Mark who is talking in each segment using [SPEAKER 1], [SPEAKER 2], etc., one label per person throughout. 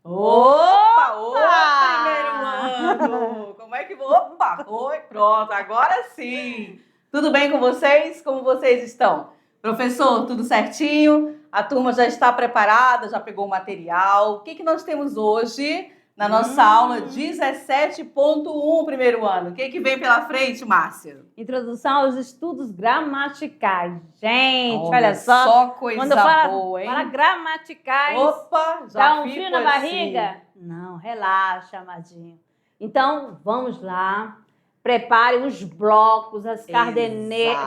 [SPEAKER 1] Opa! Primeiro ano! Como é que... Opa! Oi, pronto, agora sim! Tudo bem com vocês? Como vocês estão? Professor, tudo certinho? A turma já está preparada? Já pegou o material? O que nós temos hoje na nossa aula 17.1, primeiro ano? O que vem pela frente, Márcia?
[SPEAKER 2] Introdução aos estudos gramaticais. Gente,
[SPEAKER 1] Olha só coisa
[SPEAKER 2] quando fala,
[SPEAKER 1] boa, hein?
[SPEAKER 2] fala gramaticais,
[SPEAKER 1] Opa, já
[SPEAKER 2] dá um
[SPEAKER 1] fico
[SPEAKER 2] frio na
[SPEAKER 1] assim.
[SPEAKER 2] barriga? Não, relaxa, amadinho. Então, vamos lá. Prepare os blocos, as cadernetas.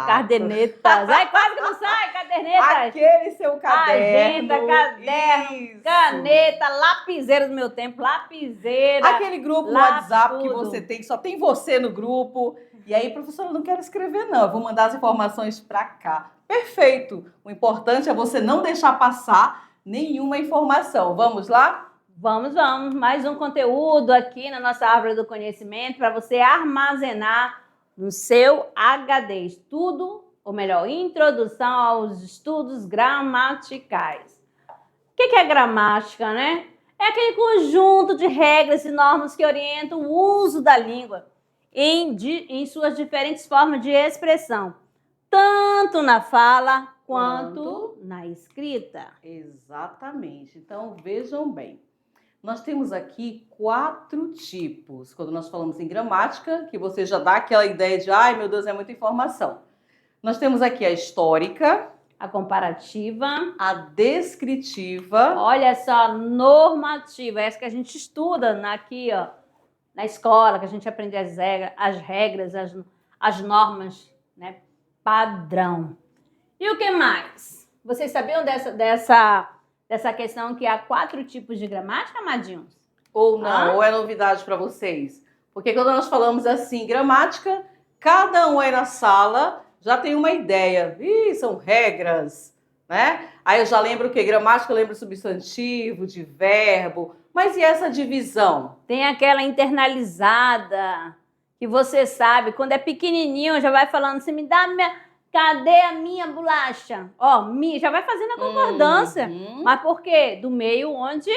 [SPEAKER 2] Ai, quase que não sai, cadernetas.
[SPEAKER 1] Aquele seu caderno.
[SPEAKER 2] Agenda, caderno,
[SPEAKER 1] Isso.
[SPEAKER 2] Caneta, lapiseira do meu tempo, lapiseira.
[SPEAKER 1] Aquele grupo no WhatsApp que você tem, que só tem você no grupo. E aí, professora, eu não quero escrever, não. Eu vou mandar as informações para cá. Perfeito. O importante é você não deixar passar nenhuma informação. Vamos lá?
[SPEAKER 2] Vamos. Mais um conteúdo aqui na nossa árvore do conhecimento para você armazenar no seu HD. Estudo, ou melhor, introdução aos estudos gramaticais. O que é gramática, né? É aquele conjunto de regras e normas que orientam o uso da língua em suas diferentes formas de expressão, tanto na fala quanto na escrita.
[SPEAKER 1] Exatamente. Então, vejam bem. Nós temos aqui 4 tipos. Quando nós falamos em gramática, que você já dá aquela ideia de, ai meu Deus, é muita informação. Nós temos aqui a histórica,
[SPEAKER 2] a comparativa,
[SPEAKER 1] a descritiva.
[SPEAKER 2] Olha só, normativa, essa que a gente estuda aqui, ó, na escola, que a gente aprende as regras, as normas, né? Padrão. E o que mais? Vocês sabiam dessa questão que há 4 tipos de gramática, amadinhos?
[SPEAKER 1] Ou não, ou é novidade para vocês? Porque quando nós falamos assim, gramática, cada um aí na sala já tem uma ideia. Ih, são regras, né? Aí eu já lembro o quê? Gramática, eu lembro substantivo, de verbo. Mas e essa divisão?
[SPEAKER 2] Tem aquela internalizada, que você sabe, quando é pequenininho, já vai falando, você me dá cadê a minha bolacha? Ó, já vai fazendo a concordância. Mas por quê? Do meio onde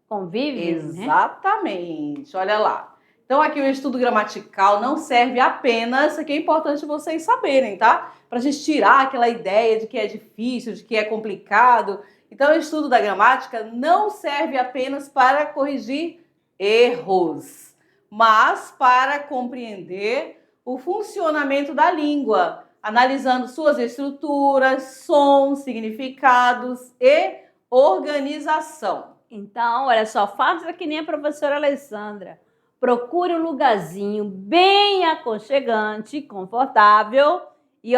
[SPEAKER 2] convive.
[SPEAKER 1] Exatamente, né? Olha lá. Então aqui o estudo gramatical não serve apenas, isso aqui é importante vocês saberem, tá? Pra gente tirar aquela ideia de que é difícil, de que é complicado. Então o estudo da gramática não serve apenas para corrigir erros, mas para compreender o funcionamento da língua, analisando suas estruturas, sons, significados e organização.
[SPEAKER 2] Então, olha só, faça que nem a professora Alessandra. Procure um lugarzinho bem aconchegante, confortável e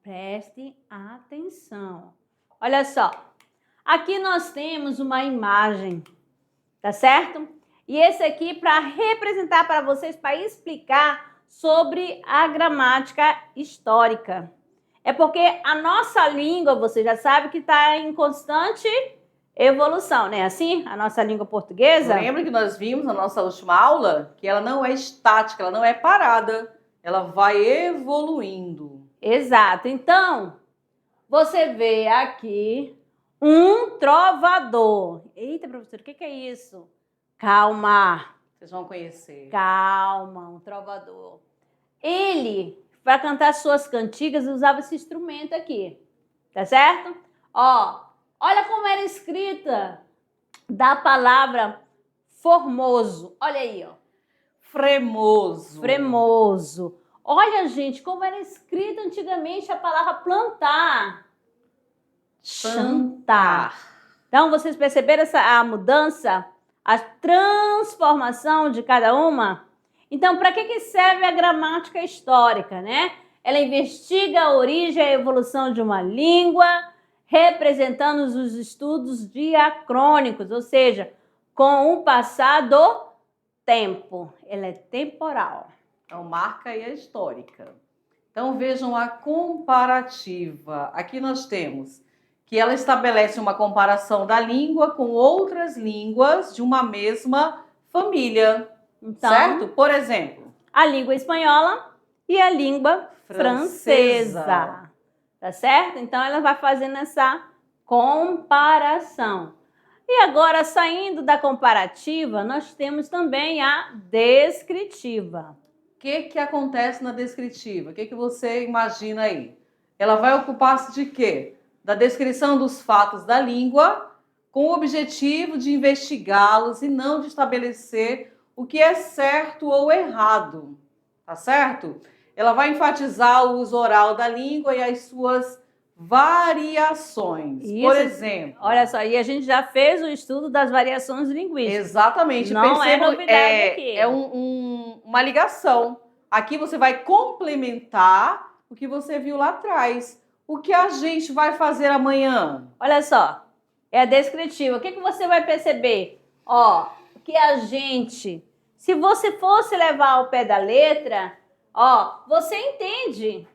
[SPEAKER 2] preste atenção. Olha só, aqui nós temos uma imagem, tá certo? E esse aqui para representar para vocês, para explicar sobre a gramática histórica. É porque a nossa língua, você já sabe que está em constante evolução, né? Assim, a nossa língua portuguesa.
[SPEAKER 1] Lembra que nós vimos na nossa última aula que ela não é estática, ela não é parada, ela vai evoluindo.
[SPEAKER 2] Exato. Então, você vê aqui um trovador. Eita, professor, o que é isso? Calma.
[SPEAKER 1] Vocês vão conhecer.
[SPEAKER 2] Calma, um trovador. Ele, para cantar suas cantigas, usava esse instrumento aqui. Tá certo? Olha como era escrita da palavra formoso. Olha aí, ó.
[SPEAKER 1] Fremoso.
[SPEAKER 2] Fremoso. Olha, gente, como era escrita antigamente a palavra plantar. Chantar. Então, vocês perceberam a mudança? A transformação de cada uma? Então, para que serve a gramática histórica, né? Ela investiga a origem e a evolução de uma língua, representando os estudos diacrônicos, ou seja, com o passar do tempo. Ela é temporal.
[SPEAKER 1] Então, marca aí a histórica. Então, vejam a comparativa. Aqui nós temos que ela estabelece uma comparação da língua com outras línguas de uma mesma família, então, certo? Por exemplo,
[SPEAKER 2] a língua espanhola e a língua francesa. Tá certo? Então, ela vai fazendo essa comparação. E agora, saindo da comparativa, nós temos também a descritiva.
[SPEAKER 1] O que acontece na descritiva? O que você imagina aí? Ela vai ocupar-se de quê? Da descrição dos fatos da língua, com o objetivo de investigá-los e não de estabelecer o que é certo ou errado, tá certo? Ela vai enfatizar o uso oral da língua e as suas variações.
[SPEAKER 2] Isso,
[SPEAKER 1] por exemplo.
[SPEAKER 2] Olha só, e a gente já fez o estudo das variações linguísticas.
[SPEAKER 1] Exatamente.
[SPEAKER 2] Não é novidade aqui.
[SPEAKER 1] É uma ligação. Aqui você vai complementar o que você viu lá atrás. O que a gente vai fazer amanhã?
[SPEAKER 2] Olha só, é a descritiva. O que você vai perceber? Ó, que a gente, se você fosse levar ao pé da letra, ó, você entende.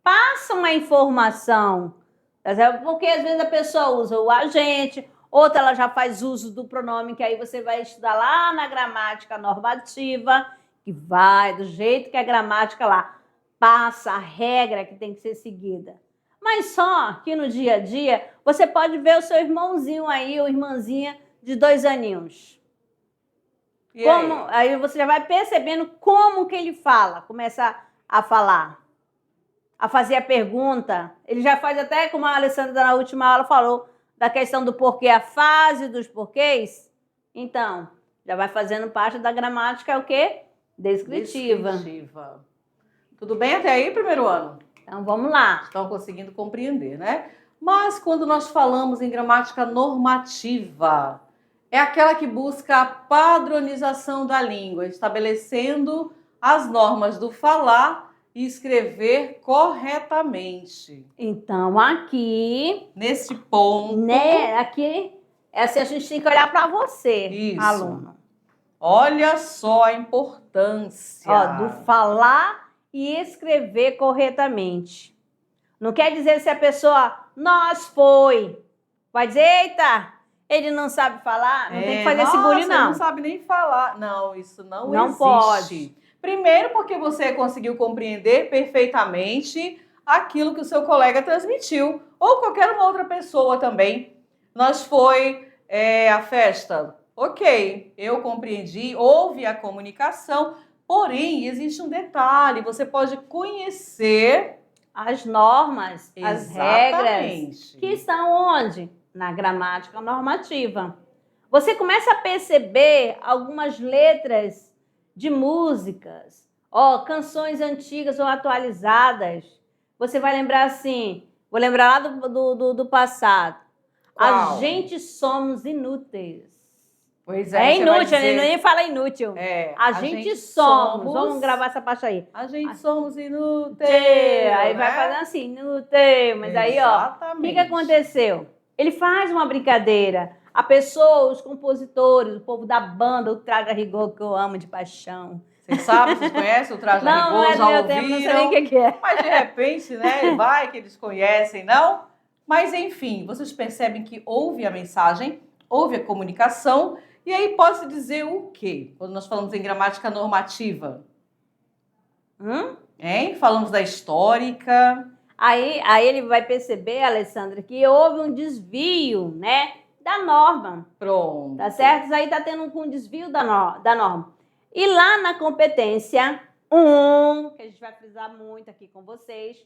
[SPEAKER 2] Passa uma informação, porque às vezes a pessoa usa o agente, outra ela já faz uso do pronome, que aí você vai estudar lá na gramática normativa, que vai do jeito que a gramática lá passa a regra que tem que ser seguida. Mas só que no dia a dia, você pode ver o seu irmãozinho aí, ou irmãzinha de 2 aninhos. Aí você já vai percebendo como que ele fala, começa a falar. A fazer a pergunta, ele já faz até, como a Alessandra na última aula falou, da questão do porquê, a fase dos porquês. Então, já vai fazendo parte da gramática, o quê? Descritiva.
[SPEAKER 1] Tudo bem até aí, primeiro ano?
[SPEAKER 2] Então, vamos lá.
[SPEAKER 1] Estão conseguindo compreender, né? Mas quando nós falamos em gramática normativa, é aquela que busca a padronização da língua, estabelecendo as normas do falar e escrever corretamente.
[SPEAKER 2] Então, aqui...
[SPEAKER 1] Nesse ponto...
[SPEAKER 2] Né, aqui, essa a gente tem que olhar para você,
[SPEAKER 1] isso,
[SPEAKER 2] aluno.
[SPEAKER 1] Olha só a importância.
[SPEAKER 2] Ó, do falar e escrever corretamente. Não quer dizer se a pessoa, nós foi. Vai dizer, eita, ele não sabe falar. Não tem que fazer esse bullying, não.
[SPEAKER 1] Não sabe nem falar. Não, isso não existe.
[SPEAKER 2] Pode.
[SPEAKER 1] Primeiro porque você conseguiu compreender perfeitamente aquilo que o seu colega transmitiu. Ou qualquer uma outra pessoa também. Nós foi a festa. Ok, eu compreendi, houve a comunicação. Porém, existe um detalhe. Você pode conhecer
[SPEAKER 2] as normas, as regras que estão onde? Na gramática normativa. Você começa a perceber algumas letras de músicas, canções antigas ou atualizadas. Você vai lembrar assim, vou lembrar lá do passado.
[SPEAKER 1] Qual?
[SPEAKER 2] A gente somos inúteis.
[SPEAKER 1] Pois é.
[SPEAKER 2] É inútil, ele nem fala inútil.
[SPEAKER 1] A
[SPEAKER 2] gente somos. Vamos gravar essa parte aí.
[SPEAKER 1] A gente somos inúteis.
[SPEAKER 2] Aí vai fazendo assim, inútil. Mas aí, o que aconteceu? Ele faz uma brincadeira. A pessoa, os compositores, o povo da banda, o Traje a Rigor, que eu amo de paixão.
[SPEAKER 1] Vocês sabem, vocês conhecem o Traje a Rigor?
[SPEAKER 2] Não é do meu tempo, não sei nem o que é.
[SPEAKER 1] Mas de repente, né, vai que eles conhecem, não? Mas enfim, vocês percebem que houve a mensagem, houve a comunicação, e aí pode-se dizer o quê? Quando nós falamos em gramática normativa? Falamos da histórica.
[SPEAKER 2] Aí ele vai perceber, Alessandra, que houve um desvio, né, da norma.
[SPEAKER 1] Pronto.
[SPEAKER 2] Tá certo? Aí tá tendo um desvio da norma. E lá na competência 1, que a gente vai frisar muito aqui com vocês,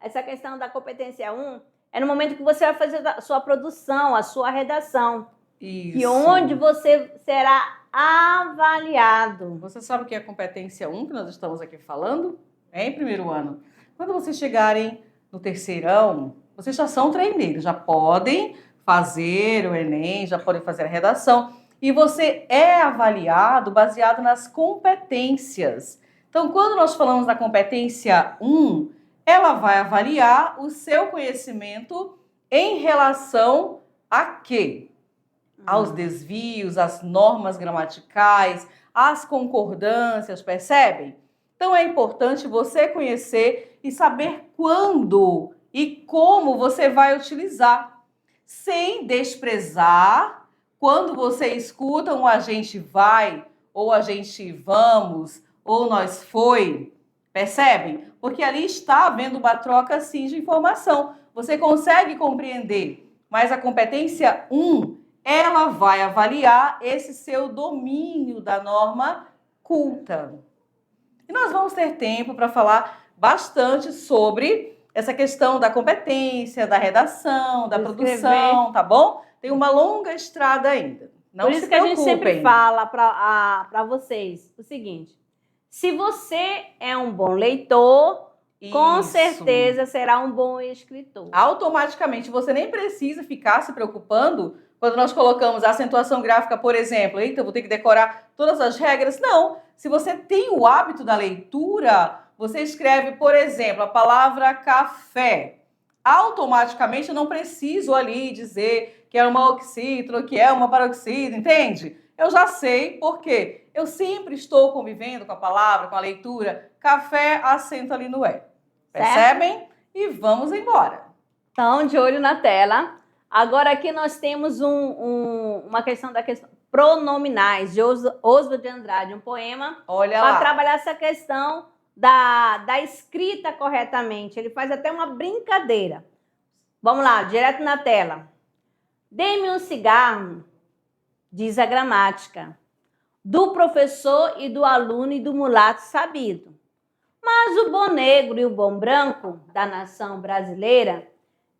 [SPEAKER 2] essa questão da competência 1 é no momento que você vai fazer a sua produção, a sua redação.
[SPEAKER 1] Isso.
[SPEAKER 2] E onde você será avaliado.
[SPEAKER 1] Você sabe o que é a competência 1 que nós estamos aqui falando? Em primeiro ano. Quando vocês chegarem no terceirão, vocês já são treineiros, já podem fazer o Enem, já podem fazer a redação. E você é avaliado baseado nas competências. Então, quando nós falamos da competência 1, ela vai avaliar o seu conhecimento em relação a quê? Aos desvios, às normas gramaticais, às concordâncias, percebem? Então é importante você conhecer e saber quando e como você vai utilizar, sem desprezar quando você escuta um a gente vai, ou a gente vamos, ou nós foi, percebem? Porque ali está havendo uma troca sim de informação. Você consegue compreender, mas a competência 1 ela vai avaliar esse seu domínio da norma culta. E nós vamos ter tempo para falar bastante sobre essa questão da competência, da redação, da produção, tá bom? Tem uma longa estrada ainda. Não
[SPEAKER 2] Por
[SPEAKER 1] se
[SPEAKER 2] isso que a gente sempre
[SPEAKER 1] preocupem.
[SPEAKER 2] fala para vocês o seguinte: se você é um bom leitor, com
[SPEAKER 1] Isso.
[SPEAKER 2] certeza será um bom escritor.
[SPEAKER 1] Automaticamente, você nem precisa ficar se preocupando quando nós colocamos a acentuação gráfica, por exemplo. Eita, eu vou ter que decorar todas as regras. Não. Se você tem o hábito da leitura, você escreve, por exemplo, a palavra café. Automaticamente, eu não preciso ali dizer que é uma oxítro, que é uma paroxítro, entende? Eu já sei porque eu sempre estou convivendo com a palavra, com a leitura. Café, acento ali no E. Percebem? E vamos embora.
[SPEAKER 2] Então, de olho na tela. Agora aqui nós temos uma questão da questão pronominais, de Oswald de Andrade, um poema
[SPEAKER 1] Olha lá.
[SPEAKER 2] para trabalhar essa questão da escrita corretamente. Ele faz até uma brincadeira. Vamos lá, direto na tela. Dê-me um cigarro, diz a gramática, do professor e do aluno e do mulato sabido. Mas o bom negro e o bom branco da nação brasileira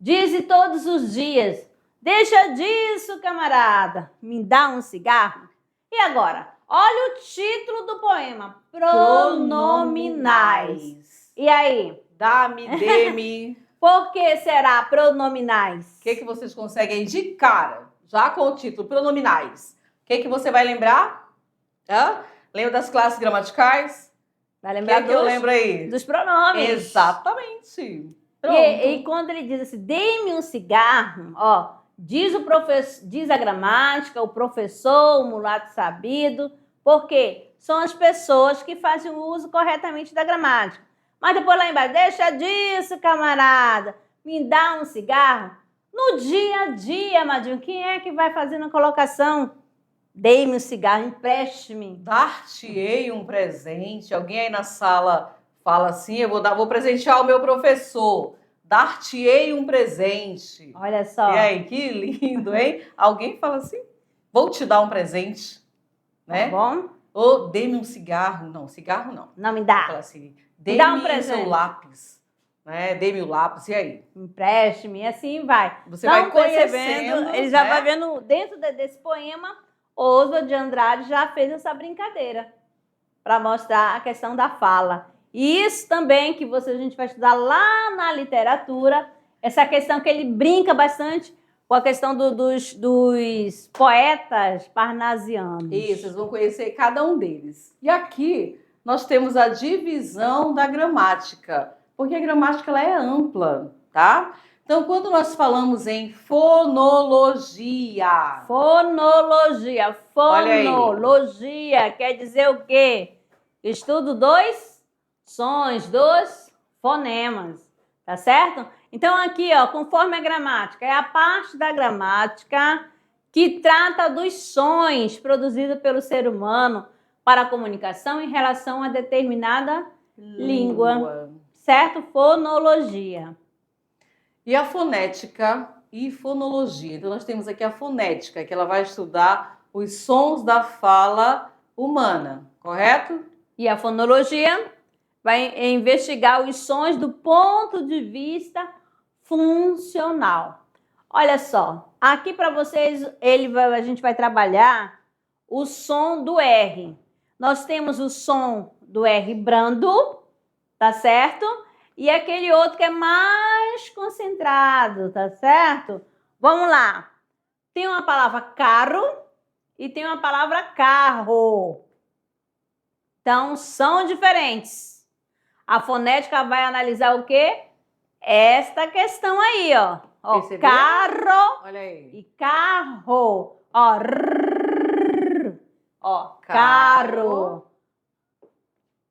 [SPEAKER 2] diz todos os dias: deixa disso, camarada, me dá um cigarro. E agora, olha o título do poema: Pronominais. E aí?
[SPEAKER 1] Dá-me, dê-me.
[SPEAKER 2] Por que será pronominais?
[SPEAKER 1] O que vocês conseguem de cara, já com o título, pronominais? O que você vai lembrar? Lembra das classes gramaticais?
[SPEAKER 2] Vai lembrar
[SPEAKER 1] que eu lembro aí?
[SPEAKER 2] Dos pronomes.
[SPEAKER 1] Exatamente.
[SPEAKER 2] E quando ele diz assim, dê-me um cigarro, ó, diz o professor, diz a gramática, o professor, o mulato sabido, porque são as pessoas que fazem o uso corretamente da gramática. Mas depois lá embaixo, deixa disso, camarada, me dá um cigarro. No dia a dia, Madinho, quem é que vai fazendo a colocação? Dê-me um cigarro, empreste-me.
[SPEAKER 1] Dar-te-ei um presente. Alguém aí na sala fala assim, eu vou presentear o meu professor. Dar-te-ei um presente.
[SPEAKER 2] Olha só.
[SPEAKER 1] E aí, que lindo, hein? Alguém fala assim, vou te dar um presente, né?
[SPEAKER 2] Tá bom?
[SPEAKER 1] Ou dê-me um cigarro. Não, cigarro não.
[SPEAKER 2] Não me dá.
[SPEAKER 1] Fala assim, dê-me
[SPEAKER 2] um
[SPEAKER 1] o seu lápis. Né? Dê-me o lápis, e aí?
[SPEAKER 2] Empreste-me, e assim vai.
[SPEAKER 1] Você vai conhecendo,
[SPEAKER 2] ele já
[SPEAKER 1] né?
[SPEAKER 2] vai vendo, dentro desse poema, Oswald de Andrade já fez essa brincadeira para mostrar a questão da fala. E isso também que a gente vai estudar lá na literatura, essa questão que ele brinca bastante com a questão dos poetas parnasianos.
[SPEAKER 1] Isso, vocês vão conhecer cada um deles. E aqui nós temos a divisão da gramática, porque a gramática ela é ampla, tá? Então, quando nós falamos em fonologia...
[SPEAKER 2] Fonologia quer dizer o quê? Estudo dos sons, dos fonemas, tá certo? Então, aqui, ó, conforme a gramática, é a parte da gramática que trata dos sons produzidos pelo ser humano para a comunicação em relação a determinada língua. Certo? Fonologia.
[SPEAKER 1] E a fonética e fonologia. Então, nós temos aqui a fonética, que ela vai estudar os sons da fala humana, correto?
[SPEAKER 2] E a fonologia vai investigar os sons do ponto de vista funcional. Olha só, aqui para vocês, a gente vai trabalhar o som do R. Nós temos o som do R brando, tá certo? E aquele outro que é mais concentrado, tá certo? Vamos lá. Tem uma palavra carro e tem uma palavra carro. Então, são diferentes. A fonética vai analisar o quê? Esta questão aí, ó. Carro.
[SPEAKER 1] Olha aí.
[SPEAKER 2] E carro. Ó, ó, carro.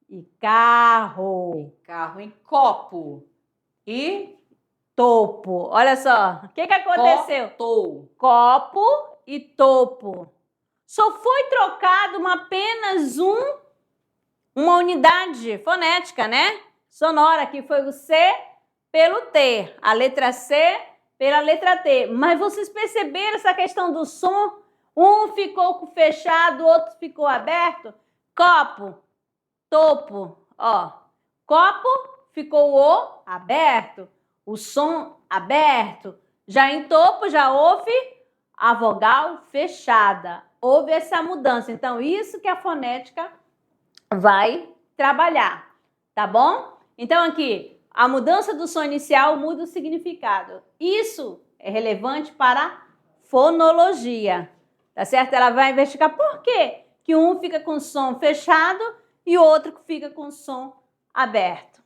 [SPEAKER 2] E carro.
[SPEAKER 1] Carro em copo. E
[SPEAKER 2] topo. Olha só. O que aconteceu? Copo e topo. Só foi trocado apenas uma unidade fonética, né? Sonora, que foi o C pelo T. A letra C pela letra T. Mas vocês perceberam essa questão do som? Um ficou fechado, o outro ficou aberto. Copo, topo, ó. Copo ficou o aberto, o som aberto. Já em topo já houve a vogal fechada. Houve essa mudança. Então, isso que a fonética vai trabalhar, tá bom? Então, aqui, a mudança do som inicial muda o significado. Isso é relevante para a fonologia, tá certo? Ela vai investigar por quê que um fica com o som fechado e o outro fica com o som aberto.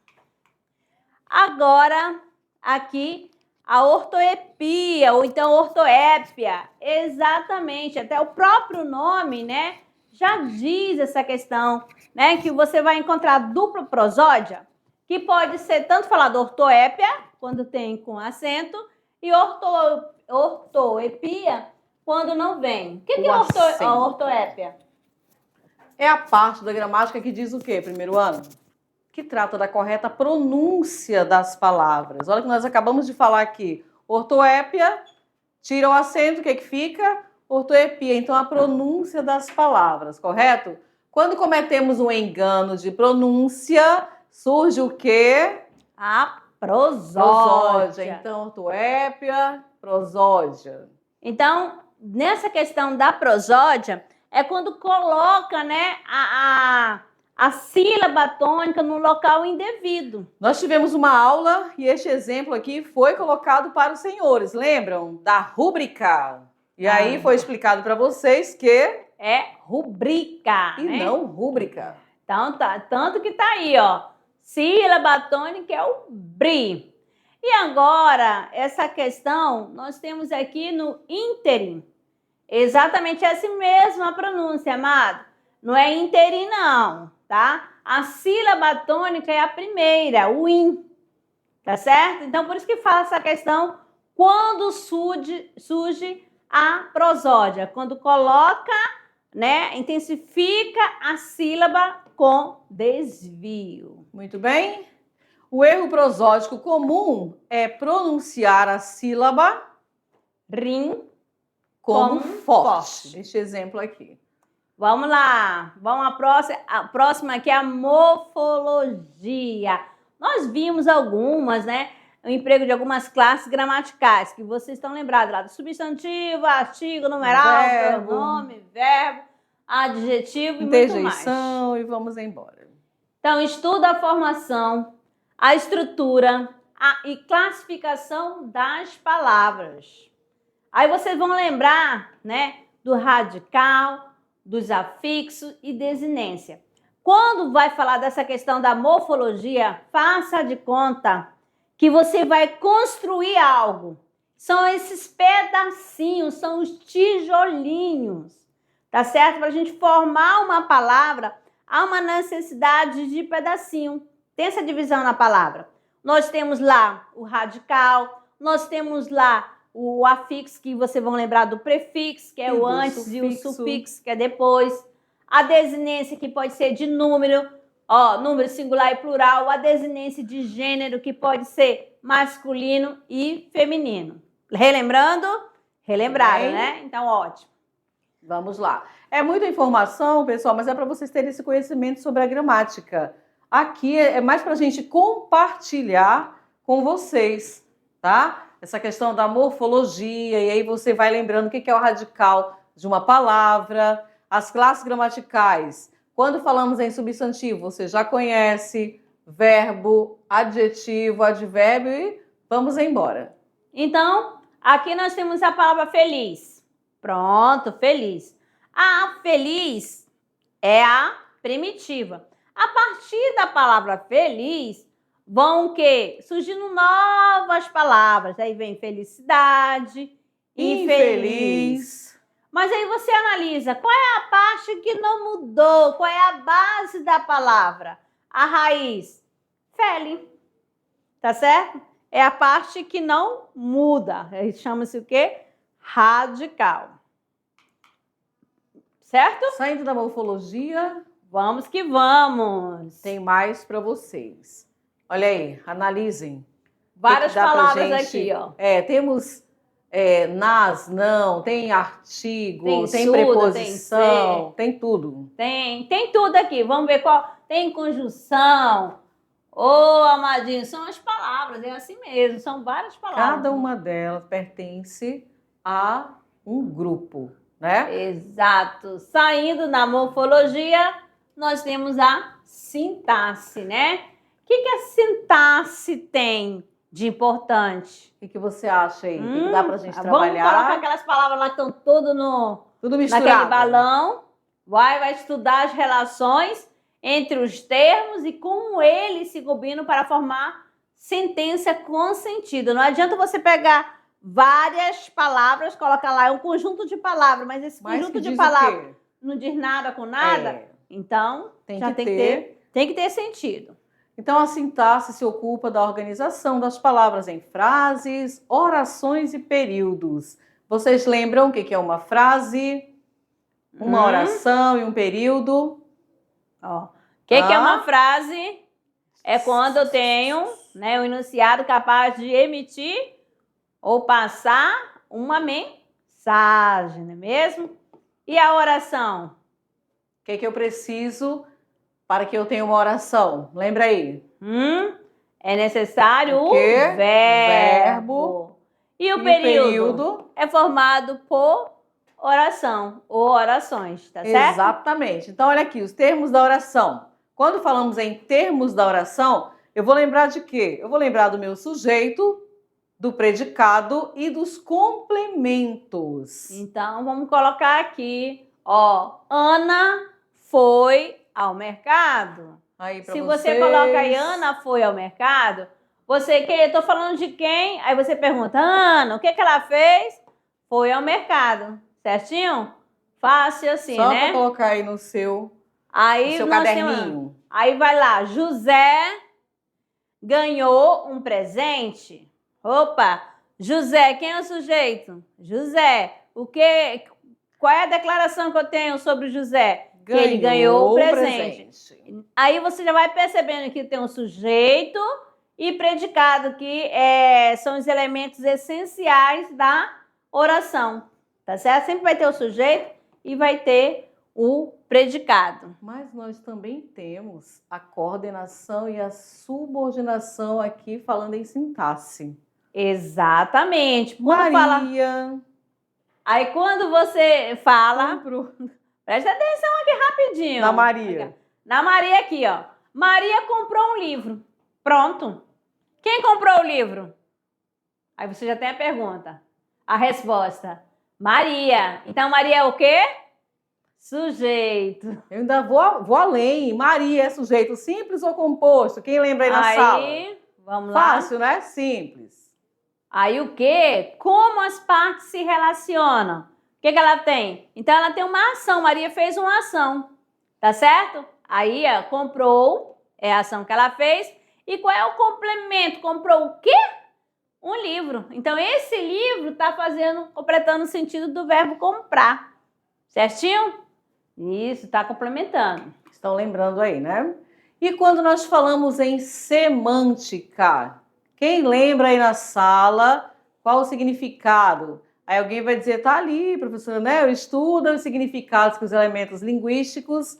[SPEAKER 2] Agora, aqui, a ortoepia, ou então ortoépia. Exatamente, até o próprio nome, né, já diz essa questão, né, que você vai encontrar dupla prosódia, que pode ser tanto falado ortoépia, quando tem com acento, e ortoepia, quando não vem. O que é a ortoépia?
[SPEAKER 1] É a parte da gramática que diz o quê, primeiro ano? Que trata da correta pronúncia das palavras. Olha que nós acabamos de falar aqui. Ortoépia, tira o acento, o que fica? Ortoepia. Então, a pronúncia das palavras, correto? Quando cometemos um engano de pronúncia, surge o quê?
[SPEAKER 2] A prosódia.
[SPEAKER 1] Então, ortoépia, prosódia.
[SPEAKER 2] Então, nessa questão da prosódia, é quando coloca, né, a sílaba tônica no local indevido.
[SPEAKER 1] Nós tivemos uma aula e este exemplo aqui foi colocado para os senhores, lembram? Da rúbrica. E aí foi explicado para vocês que
[SPEAKER 2] é rubrica,
[SPEAKER 1] e
[SPEAKER 2] né?
[SPEAKER 1] não rúbrica.
[SPEAKER 2] Então, tanto que tá aí, ó. Sílaba tônica é o bri. E agora, essa questão, nós temos aqui no ínterim. Exatamente essa mesma pronúncia, amado. Não é ínterim, não, tá? A sílaba tônica é a primeira, o in, tá certo? Então, por isso que fala essa questão quando surge a prosódia. Quando coloca, né, intensifica a sílaba com desvio.
[SPEAKER 1] Muito bem. O erro prosódico comum é pronunciar a sílaba
[SPEAKER 2] rim
[SPEAKER 1] como forte. Este exemplo aqui.
[SPEAKER 2] Vamos lá. Vamos à próxima aqui é a morfologia. Nós vimos algumas, né? O emprego de algumas classes gramaticais, que vocês estão lembrados lá do substantivo, artigo, numeral, pronome, verbo, adjetivo e muito mais.
[SPEAKER 1] Interjeição e vamos embora.
[SPEAKER 2] Então, estuda a formação, a estrutura e classificação das palavras. Aí vocês vão lembrar, né, do radical, dos afixos e desinência. Quando vai falar dessa questão da morfologia, faça de conta que você vai construir algo. São esses pedacinhos, são os tijolinhos, tá certo? Para a gente formar uma palavra, há uma necessidade de pedacinho. Tem essa divisão na palavra. Nós temos lá o radical, nós temos lá o afixo, que vocês vão lembrar do prefixo, que é o antes, e o sufixo, que é depois. A desinência, que pode ser de número, ó, número singular e plural. A desinência de gênero, que pode ser masculino e feminino. Relembrando? Relembraram, né? Então, ótimo.
[SPEAKER 1] Vamos lá. É muita informação, pessoal, mas é para vocês terem esse conhecimento sobre a gramática. Aqui é mais para a gente compartilhar com vocês, tá? Essa questão da morfologia, e aí você vai lembrando o que é o radical de uma palavra, as classes gramaticais. Quando falamos em substantivo, você já conhece verbo, adjetivo, advérbio e vamos embora.
[SPEAKER 2] Então, aqui nós temos a palavra feliz. Pronto, feliz. A feliz é a primitiva. A partir da palavra feliz, vão o quê? Surgindo novas palavras. Aí vem felicidade, infeliz. Mas aí você analisa, qual é a parte que não mudou? Qual é a base da palavra? A raiz. Feli. Tá certo? É a parte que não muda. Chama-se o quê? Radical. Certo?
[SPEAKER 1] Saindo da morfologia,
[SPEAKER 2] vamos que vamos.
[SPEAKER 1] Tem mais para vocês. Olha aí, analisem.
[SPEAKER 2] Várias
[SPEAKER 1] dá pra
[SPEAKER 2] palavras
[SPEAKER 1] gente?
[SPEAKER 2] aqui, ó.
[SPEAKER 1] Temos nas, não, tem artigo,
[SPEAKER 2] Tem
[SPEAKER 1] tem
[SPEAKER 2] suda,
[SPEAKER 1] preposição, tem tudo.
[SPEAKER 2] Tem tudo aqui. Vamos ver qual. Tem conjunção. Ô, amadinho, são as palavras, é assim mesmo, são várias palavras.
[SPEAKER 1] Cada uma delas pertence a um grupo, né?
[SPEAKER 2] Exato. Saindo da morfologia, nós temos a sintaxe, né? O que a sintaxe tem de importante?
[SPEAKER 1] O que você acha aí? O que dá pra gente trabalhar?
[SPEAKER 2] Vamos colocar aquelas palavras lá que estão tudo
[SPEAKER 1] Tudo misturado.
[SPEAKER 2] naquele balão. Vai estudar as relações entre os termos e como eles se combinam para formar sentença com sentido. Não adianta você pegar várias palavras, colocar lá, é um conjunto de palavras, mas esse conjunto de palavras não diz nada com nada, então
[SPEAKER 1] tem
[SPEAKER 2] que ter sentido.
[SPEAKER 1] Então, a sintaxe se ocupa da organização das palavras em frases, orações e períodos. Vocês lembram o que é uma frase, uma oração e um período?
[SPEAKER 2] O que é uma frase? É quando eu tenho, né, um enunciado capaz de emitir ou passar uma mensagem, não é mesmo? E a oração?
[SPEAKER 1] O que eu preciso para que eu tenha uma oração? Lembra aí?
[SPEAKER 2] É necessário o verbo. E o período é formado por oração ou orações, tá certo?
[SPEAKER 1] Exatamente. Então, olha aqui, os termos da oração. Quando falamos em termos da oração, eu vou lembrar de quê? Eu vou lembrar do meu sujeito, do predicado e dos complementos.
[SPEAKER 2] Então, vamos colocar aqui, ó, Ana foi ao mercado.
[SPEAKER 1] Aí,
[SPEAKER 2] se você coloca aí, Ana foi ao mercado, eu tô falando de quem? Aí você pergunta, Ana, o que ela fez? Foi ao mercado, certinho? Fácil assim,
[SPEAKER 1] só
[SPEAKER 2] né?
[SPEAKER 1] Só para colocar aí no seu caderninho.
[SPEAKER 2] Aí vai lá, José ganhou um presente. Opa, José, quem é o sujeito? José, qual é a declaração que eu tenho sobre José? Que ele ganhou o presente. Aí você já vai percebendo que tem um sujeito e predicado, que são os elementos essenciais da oração, tá certo? Sempre vai ter o sujeito e vai ter o predicado.
[SPEAKER 1] Mas nós também temos a coordenação e a subordinação aqui falando em sintaxe.
[SPEAKER 2] Exatamente.
[SPEAKER 1] Maria.
[SPEAKER 2] Aí quando você fala... Presta atenção aqui rapidinho.
[SPEAKER 1] Na Maria.
[SPEAKER 2] Na Maria aqui, ó. Maria comprou um livro. Pronto. Quem comprou o livro? Aí você já tem a pergunta. A resposta. Maria. Então, Maria é o quê? Sujeito.
[SPEAKER 1] Eu ainda vou além. Maria é sujeito simples ou composto? Quem lembra aí na sala?
[SPEAKER 2] Vamos lá.
[SPEAKER 1] Fácil, né? Simples.
[SPEAKER 2] Aí o quê? Como as partes se relacionam? O que ela tem? Então, ela tem uma ação. Maria fez uma ação. Tá certo? Aí, comprou, é a ação que ela fez. E qual é o complemento? Comprou o quê? Um livro. Então, esse livro está completando o sentido do verbo comprar. Certinho? Isso, está complementando.
[SPEAKER 1] Estão lembrando aí, né? E quando nós falamos em semântica, quem lembra aí na sala qual o significado? Aí alguém vai dizer, tá ali, professora, né? Eu estudo os significados que os elementos linguísticos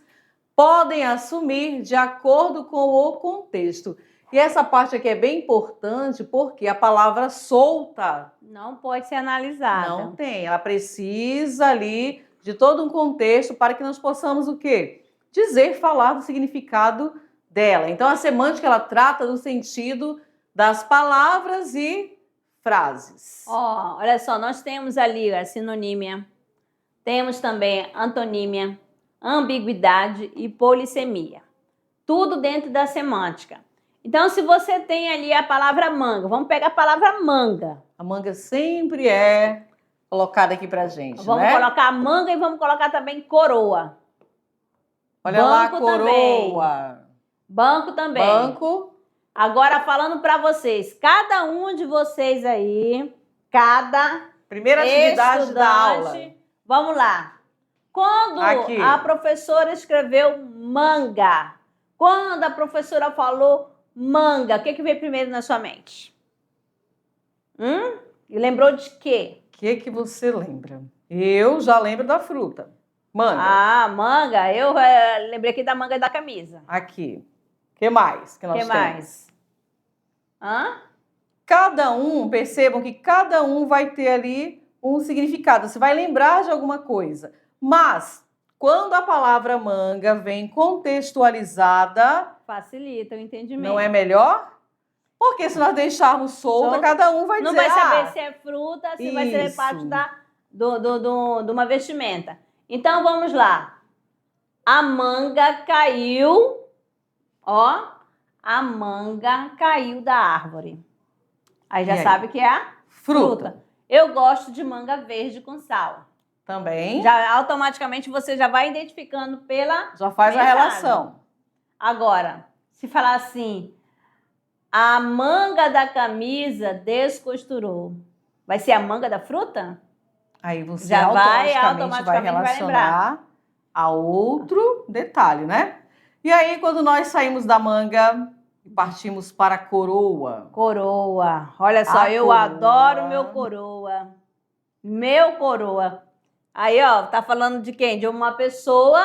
[SPEAKER 1] podem assumir de acordo com o contexto. E essa parte aqui é bem importante porque a palavra solta
[SPEAKER 2] não pode ser analisada.
[SPEAKER 1] Não tem, ela precisa ali de todo um contexto para que nós possamos o quê? Falar do significado dela. Então a semântica ela trata do sentido das palavras e frases.
[SPEAKER 2] Olha só, nós temos ali a sinonímia, temos também antonímia, ambiguidade e polissemia. Tudo dentro da semântica. Então, se você tem ali a palavra manga, vamos pegar a palavra manga.
[SPEAKER 1] A manga sempre é colocada aqui pra gente,
[SPEAKER 2] vamos colocar manga e vamos colocar também coroa.
[SPEAKER 1] Olha banco lá, coroa. Também.
[SPEAKER 2] Banco também.
[SPEAKER 1] Banco.
[SPEAKER 2] Agora, falando para vocês, cada um de vocês aí,
[SPEAKER 1] primeira atividade da aula.
[SPEAKER 2] Vamos lá. Quando a professora escreveu manga, quando a professora falou manga, o que veio primeiro na sua mente? E lembrou de quê?
[SPEAKER 1] O que você lembra? Eu já lembro da fruta. Manga.
[SPEAKER 2] Ah, manga. Eu lembrei aqui da manga da camisa.
[SPEAKER 1] Aqui. O que mais que nós
[SPEAKER 2] Que
[SPEAKER 1] temos?
[SPEAKER 2] mais? Hã?
[SPEAKER 1] Cada um, percebam que cada um vai ter ali um significado. Você vai lembrar de alguma coisa. Mas, quando a palavra manga vem contextualizada,
[SPEAKER 2] Facilita o entendimento.
[SPEAKER 1] não é melhor? Porque se nós deixarmos solta, cada um vai
[SPEAKER 2] Não
[SPEAKER 1] dizer...
[SPEAKER 2] vai saber se é fruta, se vai ser
[SPEAKER 1] isso.
[SPEAKER 2] parte de uma vestimenta. Então, vamos lá. A manga caiu, ó. A manga caiu da árvore. Aí já
[SPEAKER 1] E aí?
[SPEAKER 2] sabe que é a fruta. Eu gosto de manga verde com sal.
[SPEAKER 1] Também.
[SPEAKER 2] Já automaticamente você já vai identificando pela
[SPEAKER 1] Já faz a
[SPEAKER 2] mensagem.
[SPEAKER 1] relação.
[SPEAKER 2] Agora, se falar assim, a manga da camisa descosturou, vai ser a manga da fruta?
[SPEAKER 1] Aí você
[SPEAKER 2] Já vai
[SPEAKER 1] automaticamente vai relacionar a outro detalhe, né? E aí, quando nós saímos da manga e partimos para a coroa.
[SPEAKER 2] Coroa. Olha só, eu adoro meu coroa. Meu coroa. Aí, ó, tá falando de quem? De uma pessoa,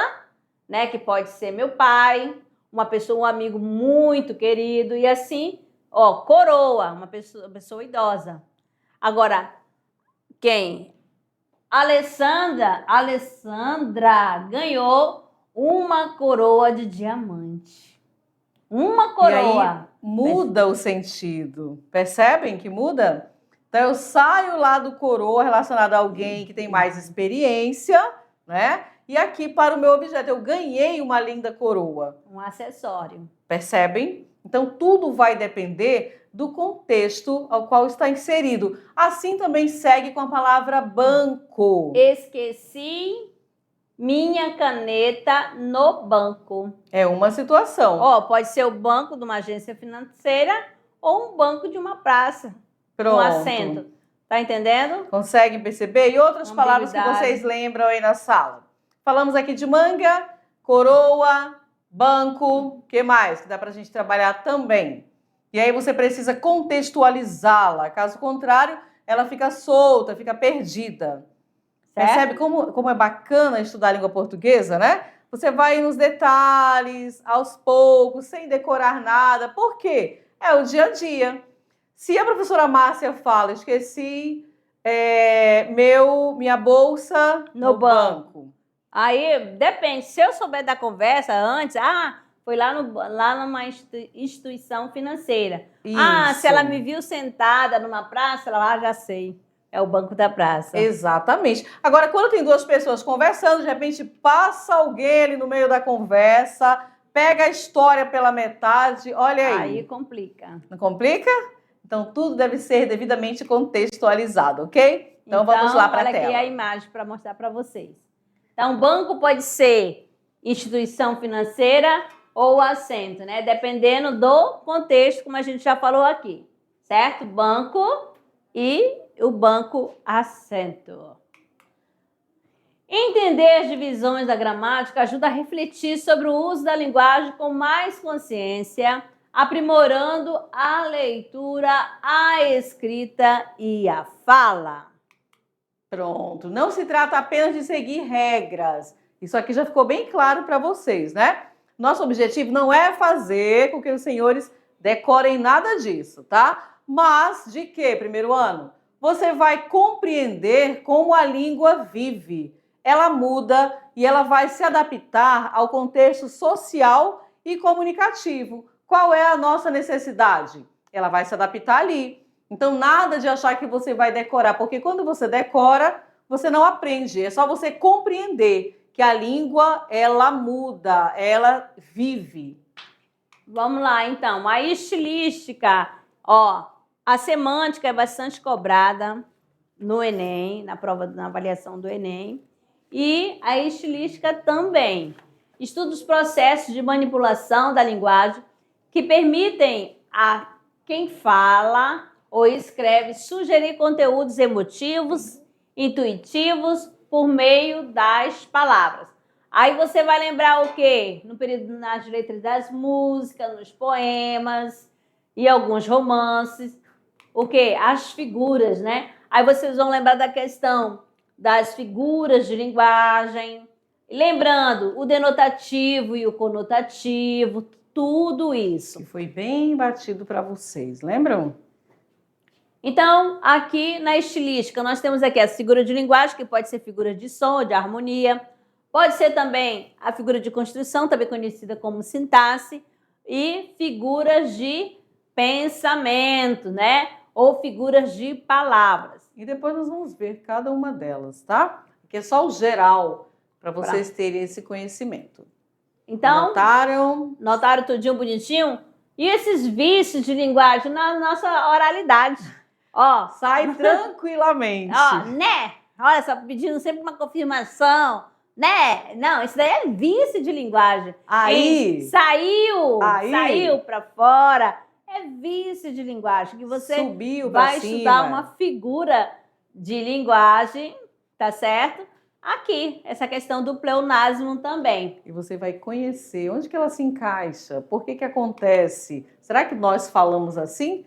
[SPEAKER 2] né, que pode ser meu pai, uma pessoa, um amigo muito querido e assim, ó, coroa, uma pessoa idosa. Agora, quem? Alessandra ganhou uma coroa de diamante. Uma coroa.
[SPEAKER 1] E aí, muda o sentido. Percebem que muda? Então, eu saio lá do coroa relacionado a alguém que tem mais experiência, né? E aqui para o meu objeto, eu ganhei uma linda coroa.
[SPEAKER 2] Um acessório.
[SPEAKER 1] Percebem? Então, tudo vai depender do contexto ao qual está inserido. Assim também segue com a palavra banco.
[SPEAKER 2] Esqueci minha caneta no banco.
[SPEAKER 1] É uma situação.
[SPEAKER 2] Ó, pode ser o banco de uma agência financeira ou um banco de uma praça.
[SPEAKER 1] Pronto.
[SPEAKER 2] Um assento. Tá entendendo?
[SPEAKER 1] Conseguem perceber? E outras palavras que vocês lembram aí na sala? Falamos aqui de manga, coroa, banco, o que mais que dá pra gente trabalhar também? E aí você precisa contextualizá-la, caso contrário, ela fica solta, fica perdida.
[SPEAKER 2] Certo?
[SPEAKER 1] Percebe como é bacana estudar a língua portuguesa, né? Você vai nos detalhes, aos poucos, sem decorar nada. Por quê? É o dia a dia. Se a professora Márcia fala, esqueci minha bolsa no banco.
[SPEAKER 2] Aí, depende. Se eu souber da conversa antes, foi lá numa instituição financeira.
[SPEAKER 1] Isso.
[SPEAKER 2] Se ela me viu sentada numa praça, ela já sei. É o banco da praça.
[SPEAKER 1] Exatamente. Agora, quando tem duas pessoas conversando, de repente passa alguém ali no meio da conversa, pega a história pela metade, olha aí.
[SPEAKER 2] Aí complica.
[SPEAKER 1] Não complica? Então, tudo deve ser devidamente contextualizado, ok? Então vamos lá para a tela.
[SPEAKER 2] Olha aqui a imagem para mostrar para vocês. Então, banco pode ser instituição financeira ou assento, né? Dependendo do contexto, como a gente já falou aqui, certo? Banco e o banco assento. Entender as divisões da gramática ajuda a refletir sobre o uso da linguagem com mais consciência, aprimorando a leitura, a escrita e a fala.
[SPEAKER 1] Pronto. Não se trata apenas de seguir regras. Isso aqui já ficou bem claro para vocês, né? Nosso objetivo não é fazer com que os senhores decorem nada disso, tá? Mas de quê, primeiro ano? Você vai compreender como a língua vive. Ela muda e ela vai se adaptar ao contexto social e comunicativo. Qual é a nossa necessidade? Ela vai se adaptar ali. Então, nada de achar que você vai decorar, porque quando você decora, você não aprende. É só você compreender que a língua, ela muda, ela vive.
[SPEAKER 2] Vamos lá, então. A estilística, ó, a semântica é bastante cobrada no Enem, na avaliação do Enem. E a estilística também. Estuda os processos de manipulação da linguagem que permitem a quem fala ou escreve sugerir conteúdos emotivos, intuitivos, por meio das palavras. Aí você vai lembrar o quê? No período nas letras das músicas, nos poemas e alguns romances. o quê? As figuras, né? Aí vocês vão lembrar da questão das figuras de linguagem. Lembrando, o denotativo e o conotativo, tudo isso.
[SPEAKER 1] Que foi bem batido para vocês, lembram?
[SPEAKER 2] Então, aqui na estilística, nós temos aqui a figura de linguagem, que pode ser figura de som, de harmonia. Pode ser também a figura de construção, também conhecida como sintaxe. E figuras de pensamento, né? Ou figuras de palavras.
[SPEAKER 1] E depois nós vamos ver cada uma delas, tá? Que é só o geral, para vocês terem esse conhecimento.
[SPEAKER 2] Então,
[SPEAKER 1] notaram?
[SPEAKER 2] Notaram tudinho bonitinho? E esses vícios de linguagem na nossa oralidade? Ó,
[SPEAKER 1] sai tranquilamente.
[SPEAKER 2] Ó, né? Olha só, pedindo sempre uma confirmação, né? Não, isso daí é vício de linguagem.
[SPEAKER 1] Aí,
[SPEAKER 2] saiu para fora. É vício de linguagem que você vai estudar uma figura de linguagem, tá certo? Aqui, essa questão do pleonasmo também.
[SPEAKER 1] E você vai conhecer onde que ela se encaixa, por que que acontece. Será que nós falamos assim?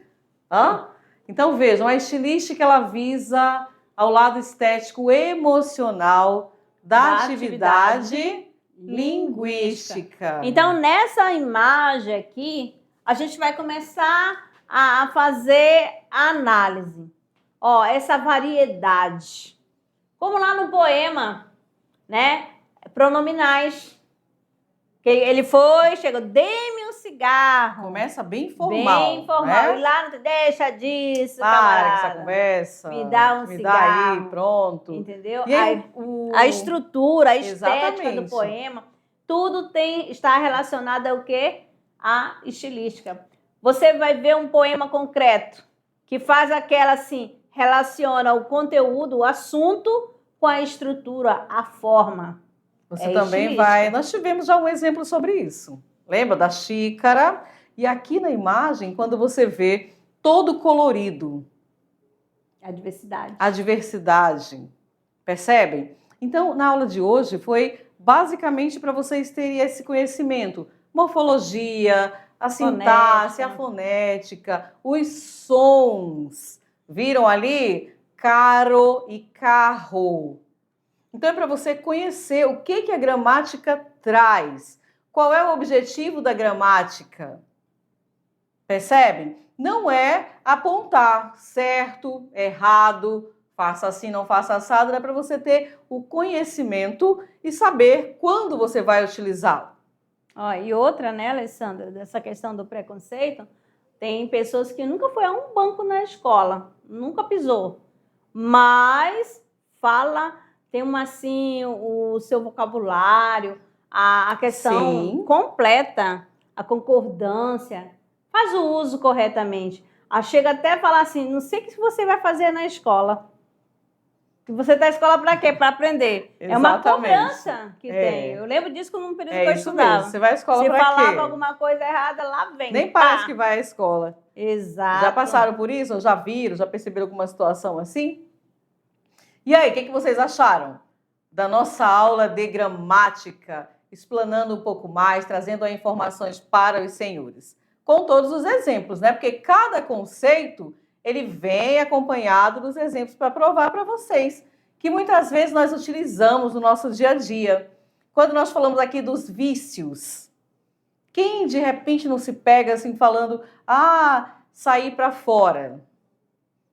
[SPEAKER 1] Hã? Então vejam, a estilística ela visa ao lado estético emocional da atividade linguística.
[SPEAKER 2] Então nessa imagem aqui, a gente vai começar a fazer a análise. Ó, essa variedade. Como lá no poema, né? Pronominais. Que ele foi, chegou, dê-me um cigarro.
[SPEAKER 1] Começa bem formal.
[SPEAKER 2] Bem formal. Né? E lá, deixa disso,
[SPEAKER 1] para
[SPEAKER 2] camarada.
[SPEAKER 1] Com essa conversa.
[SPEAKER 2] Me dá um cigarro.
[SPEAKER 1] Dá aí, pronto.
[SPEAKER 2] Entendeu?
[SPEAKER 1] E aí,
[SPEAKER 2] a estrutura, a estética do poema, tudo está relacionado ao quê? A estilística. Você vai ver um poema concreto que faz aquela assim, relaciona o conteúdo, o assunto com a estrutura, a forma.
[SPEAKER 1] Você também vai... Nós tivemos já um exemplo sobre isso. Lembra da xícara? E aqui na imagem, quando você vê todo colorido.
[SPEAKER 2] A diversidade.
[SPEAKER 1] A diversidade. Percebem? Então, na aula de hoje foi basicamente para vocês terem esse conhecimento. Morfologia, a sintaxe, a fonética, os sons. Viram ali? Caro e carro. Então é para você conhecer o que a gramática traz. Qual é o objetivo da gramática? Percebem? Não é apontar certo, errado, faça assim, não faça assado. É para você ter o conhecimento e saber quando você vai utilizá-lo.
[SPEAKER 2] E outra, né, Alessandra, dessa questão do preconceito, tem pessoas que nunca foi a um banco na escola, nunca pisou, mas fala, tem assim, o seu vocabulário, a questão completa, a concordância, faz o uso corretamente. Chega até a falar assim, não sei o que você vai fazer na escola. Que você está na escola para quê? Para aprender. Exatamente. É uma cobrança que tem. Eu lembro disso num período que eu estudava.
[SPEAKER 1] Mesmo. Você vai à escola para quê?
[SPEAKER 2] Se falava alguma coisa errada, lá vem.
[SPEAKER 1] Nem parece que vai à escola.
[SPEAKER 2] Exato.
[SPEAKER 1] Já passaram por isso? Ou já viram? Já perceberam alguma situação assim? E aí, o que vocês acharam da nossa aula de gramática? Explanando um pouco mais, trazendo informações para os senhores. Com todos os exemplos, né? Porque cada conceito... ele vem acompanhado dos exemplos para provar para vocês, que muitas vezes nós utilizamos no nosso dia a dia. Quando nós falamos aqui dos vícios, quem de repente não se pega assim falando, sair para fora,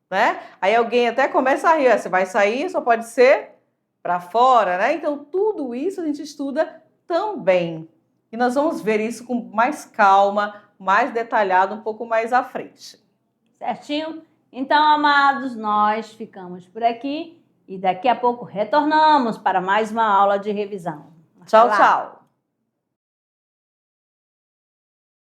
[SPEAKER 1] né? Aí alguém até começa a rir, você vai sair, só pode ser para fora, né? Então tudo isso a gente estuda também. E nós vamos ver isso com mais calma, mais detalhado, um pouco mais à frente.
[SPEAKER 2] Certinho? Então, amados, nós ficamos por aqui e daqui a pouco retornamos para mais uma aula de revisão.
[SPEAKER 1] Tchau, tchau!